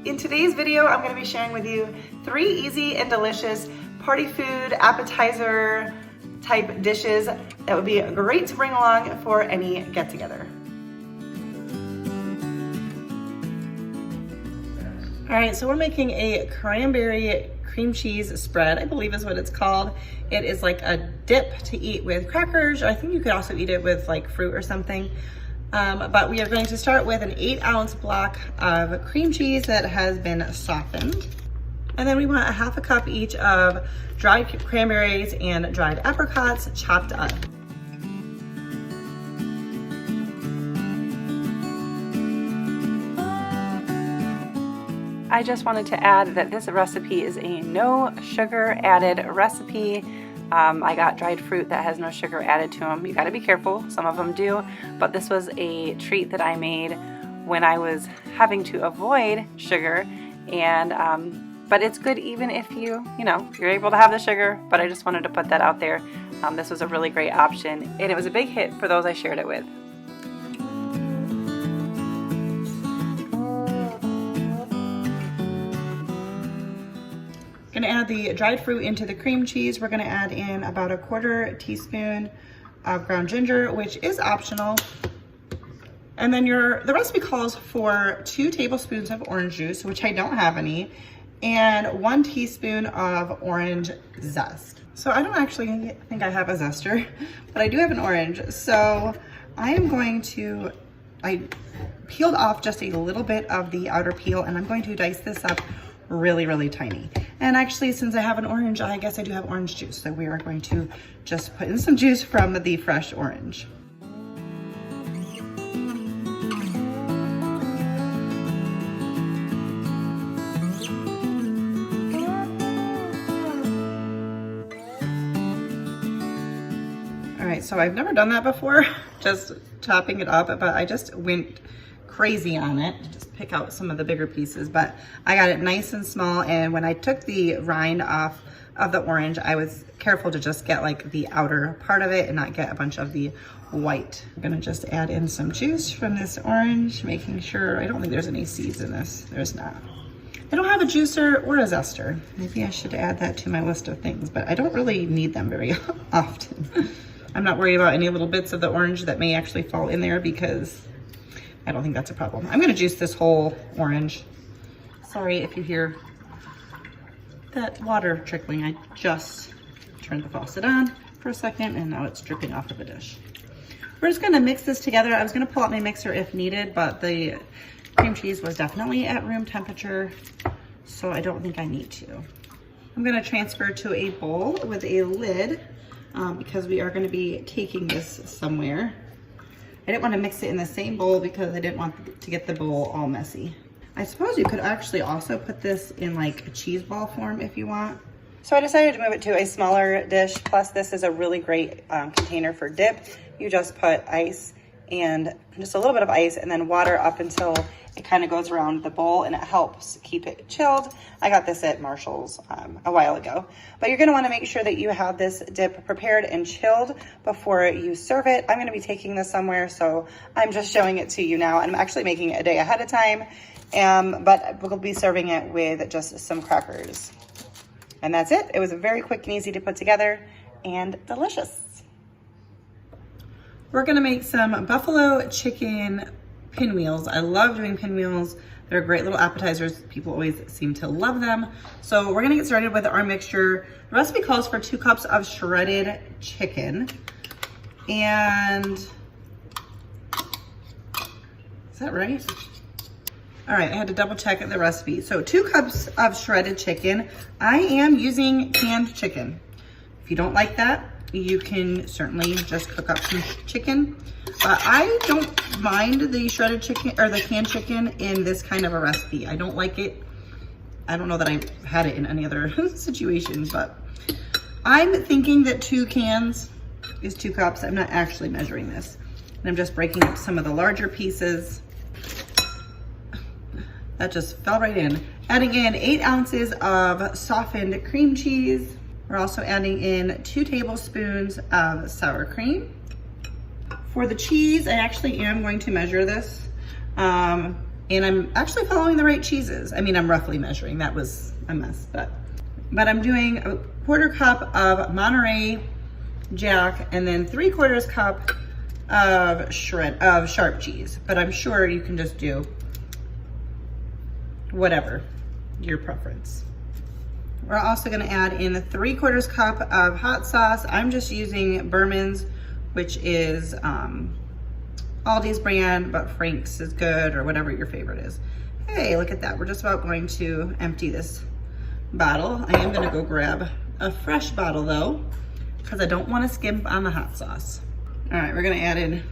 In today's video, I'm going to be sharing with you 3 easy and delicious party food, appetizer type dishes that would be great to bring along for any get-together. All right, so we're making a cranberry cream cheese spread, I believe is what it's called. It is like a dip to eat with crackers, or I think you could also eat it with like fruit or something. But we are going to start with an 8-ounce block of cream cheese that has been softened. And then we want a 1/2 cup each of dried cranberries and dried apricots chopped up. I just wanted to add that this recipe is a no sugar added recipe. I got dried fruit that has no sugar added to them. You got to be careful, some of them do, but this was a treat that I made when I was having to avoid sugar, and but it's good even if you're able to have the sugar, but I just wanted to put that out there. This was a really great option, and it was a big hit for those I shared it with. Going to add the dried fruit into the cream cheese. We're going to add in about 1/4 teaspoon of ground ginger, which is optional. And then the recipe calls for 2 tablespoons of orange juice, which I don't have any, and 1 teaspoon of orange zest. So I don't actually think I have a zester, but I do have an orange. So I peeled off just a little bit of the outer peel, and I'm going to dice this up really tiny. And actually, since I have an orange, I guess I do have orange juice. So we are going to just put in some juice from the fresh orange. All right, so I've never done that before, just chopping it up, but I just went crazy on it. Just pick out some of the bigger pieces, but I got it nice and small, and when I took the rind off of the orange, I was careful to just get like the outer part of it and not get a bunch of the white. I'm gonna just add in some juice from this orange, making sure, I don't think there's any seeds in this. There's not. I don't have a juicer or a zester. Maybe I should add that to my list of things, but I don't really need them very often. I'm not worried about any little bits of the orange that may actually fall in there because I don't think that's a problem. I'm gonna juice this whole orange. Sorry if you hear that water trickling. I just turned the faucet on for a second and now it's dripping off of the dish. We're just gonna mix this together. I was gonna pull out my mixer if needed, but the cream cheese was definitely at room temperature, so I don't think I need to. I'm gonna transfer to a bowl with a lid because we are gonna be taking this somewhere. I didn't want to mix it in the same bowl because I didn't want to get the bowl all messy. I suppose you could actually also put this in like a cheese ball form if you want. So I decided to move it to a smaller dish. Plus this is a really great container for dip. You just put ice and just a little bit of ice and then water up until it kind of goes around the bowl, and it helps keep it chilled. I got this at Marshall's a while ago. But you're gonna wanna make sure that you have this dip prepared and chilled before you serve it. I'm gonna be taking this somewhere, so I'm just showing it to you now. I'm actually making it a day ahead of time, but we'll be serving it with just some crackers. And that's it. It was very quick and easy to put together and delicious. We're gonna make some buffalo chicken pinwheels. I love doing pinwheels. They're great little appetizers. People always seem to love them. So we're gonna get started with our mixture. The recipe calls for 2 cups of shredded chicken. And is that right? All right, I had to double check the recipe. So 2 cups of shredded chicken. I am using canned chicken. If you don't like that, you can certainly just cook up some chicken. I don't mind the shredded chicken or the canned chicken in this kind of a recipe. I don't like it. I don't know that I've had it in any other situation, but I'm thinking that 2 cans is 2 cups. I'm not actually measuring this. And I'm just breaking up some of the larger pieces. That just fell right in. Adding in 8 ounces of softened cream cheese. We're also adding in 2 tablespoons of sour cream. For the cheese, I actually am going to measure this And I'm actually following the right cheeses. I mean, I'm roughly measuring, that was a mess, but I'm doing a 1/4 cup of Monterey Jack and then 3/4 cup of sharp cheese. But I'm sure you can just do whatever your preference. We're also gonna add in 3/4 cup of hot sauce. I'm just using Berman's, which is Aldi's brand, but Frank's is good, or whatever your favorite is. Hey, look at that. We're just about going to empty this bottle. I am gonna go grab a fresh bottle though, because I don't wanna skimp on the hot sauce. All right, we're gonna add in,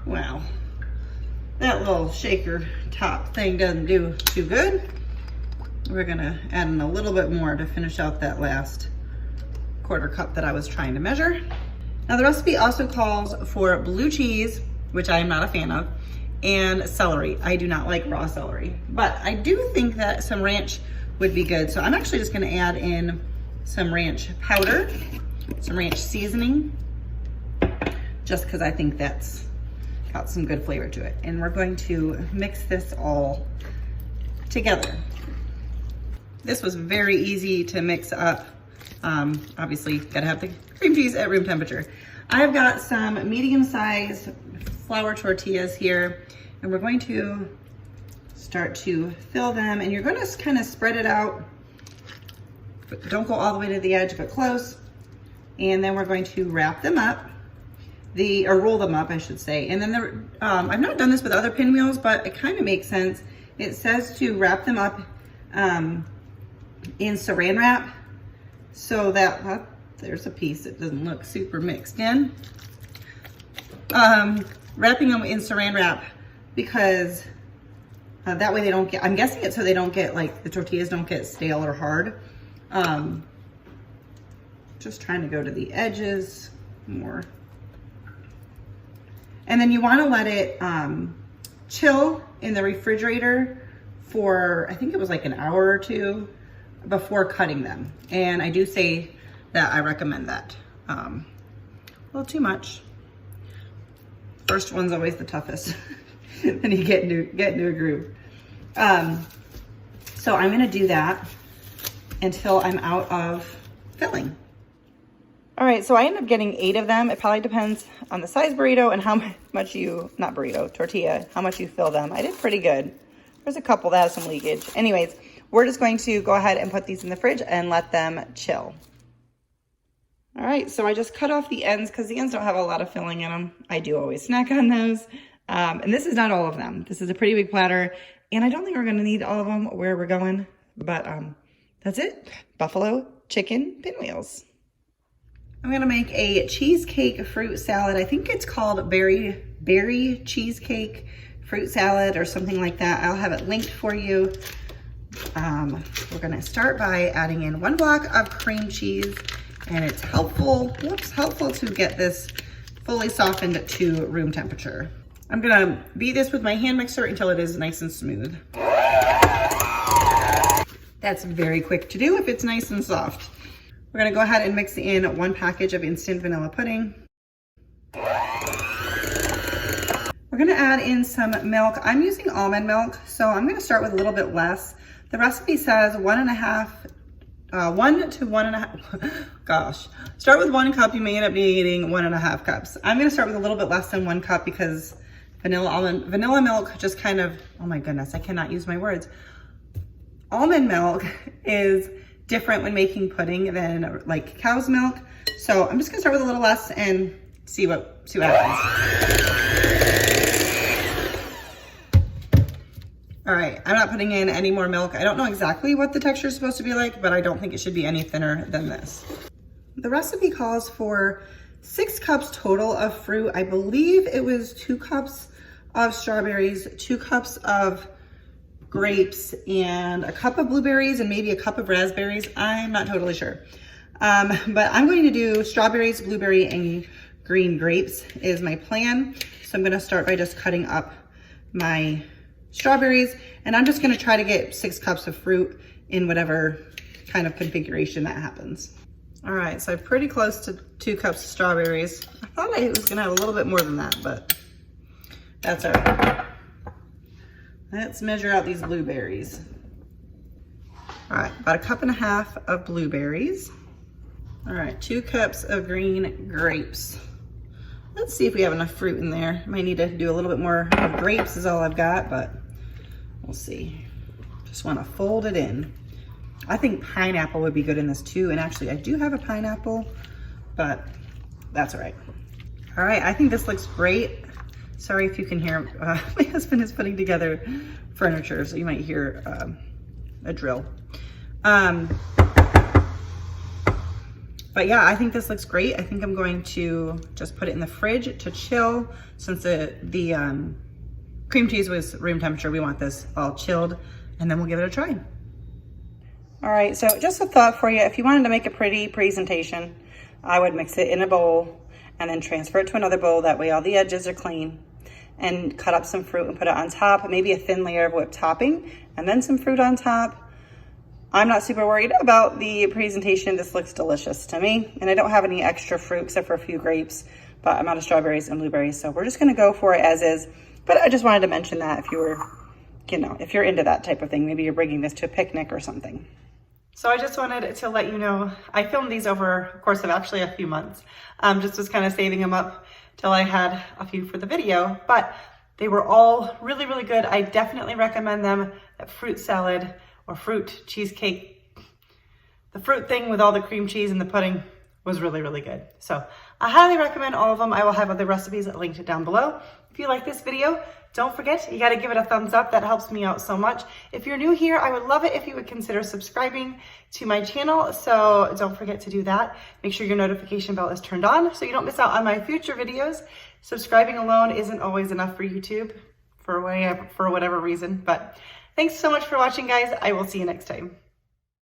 wow, that little shaker top thing doesn't do too good. We're gonna add in a little bit more to finish out that last 1/4 cup that I was trying to measure. Now the recipe also calls for blue cheese, which I am not a fan of, and celery. I do not like raw celery, but I do think that some ranch would be good. So I'm actually just gonna add in some ranch powder, some ranch seasoning, just because I think that's got some good flavor to it. And we're going to mix this all together. This was very easy to mix up. Obviously, gotta have the cream cheese at room temperature. I've got some medium-sized flour tortillas here, and we're going to start to fill them, and you're gonna kind of spread it out. Don't go all the way to the edge, but close. And then we're going to wrap them up, or roll them up, I should say. And then I've not done this with other pinwheels, but it kind of makes sense. It says to wrap them up in saran wrap, so that, there's a piece that doesn't look super mixed in. Wrapping them in saran wrap because that way they don't get, I'm guessing it's so they don't get, like, the tortillas don't get stale or hard. Just trying to go to the edges more. And then you want to let it chill in the refrigerator for, I think it was like an hour or two before cutting them. And I do say that I recommend that. A little too much. First one's always the toughest. Then you get into a groove. So I'm gonna do that until I'm out of filling. All right, so I ended up getting 8 of them. It probably depends on the size burrito and how much you, not burrito, tortilla, how much you fill them. I did pretty good. There's a couple that has some leakage. Anyways, we're just going to go ahead and put these in the fridge and let them chill. All right, so I just cut off the ends because the ends don't have a lot of filling in them. I do always snack on those. And this is not all of them. This is a pretty big platter, and I don't think we're gonna need all of them where we're going, but that's it. Buffalo chicken pinwheels. I'm gonna make a cheesecake fruit salad. I think it's called berry cheesecake fruit salad or something like that. I'll have it linked for you. We're gonna start by adding in 1 block of cream cheese, and it's helpful to get this fully softened to room temperature. I'm gonna beat this with my hand mixer until it is nice and smooth. That's very quick to do if it's nice and soft. We're gonna go ahead and mix in 1 package of instant vanilla pudding. We're gonna add in some milk. I'm using almond milk, so I'm gonna start with a little bit less. The recipe says 1 to 1.5, gosh. Start with 1 cup, you may end up needing 1.5 cups. I'm gonna start with a little bit less than 1 cup because vanilla milk just kind of, oh my goodness, I cannot use my words. Almond milk is different when making pudding than like cow's milk. So I'm just gonna start with a little less and see what happens. All right, I'm not putting in any more milk. I don't know exactly what the texture is supposed to be like, but I don't think it should be any thinner than this. The recipe calls for 6 cups total of fruit. I believe it was 2 cups of strawberries, 2 cups of grapes, and a cup of blueberries, and maybe a cup of raspberries. I'm not totally sure. But I'm going to do strawberries, blueberry, and green grapes is my plan. So I'm gonna start by just cutting up my strawberries, and I'm just gonna try to get 6 cups of fruit in whatever kind of configuration that happens. All right, so I'm pretty close to 2 cups of strawberries. I thought I was gonna have a little bit more than that, but that's all right. Let's measure out these blueberries. All right, about 1.5 cups of blueberries. All right, 2 cups of green grapes. Let's see if we have enough fruit in there. Might need to do a little bit more of grapes is all I've got, but we'll see. Just want to fold it in. I think pineapple would be good in this too. And actually I do have a pineapple, but that's all right. All right, I think this looks great. Sorry if you can hear, my husband is putting together furniture, so you might hear a drill. But yeah, I think this looks great. I think I'm going to just put it in the fridge to chill since the cream cheese was room temperature. We want this all chilled and then we'll give it a try. All right, so just a thought for you. If you wanted to make a pretty presentation, I would mix it in a bowl and then transfer it to another bowl. That way all the edges are clean, and cut up some fruit and put it on top, maybe a thin layer of whipped topping and then some fruit on top. I'm not super worried about the presentation. This looks delicious to me. And I don't have any extra fruit except for a few grapes, but I'm out of strawberries and blueberries. So we're just gonna go for it as is. But I just wanted to mention that if you were, you know, if you're into that type of thing, maybe you're bringing this to a picnic or something. So I just wanted to let you know, I filmed these over the course of actually a few months. Just was kind of saving them up till I had a few for the video, but they were all really, really good. I definitely recommend them. That fruit salad or fruit cheesecake, the fruit thing with all the cream cheese and the pudding was really, really good. So I highly recommend all of them. I will have other recipes linked down below. If you like this video, don't forget, you gotta give it a thumbs up. That helps me out so much. If you're new here, I would love it if you would consider subscribing to my channel. So don't forget to do that. Make sure your notification bell is turned on so you don't miss out on my future videos. Subscribing alone isn't always enough for YouTube for whatever reason, but thanks so much for watching, guys. I will see you next time.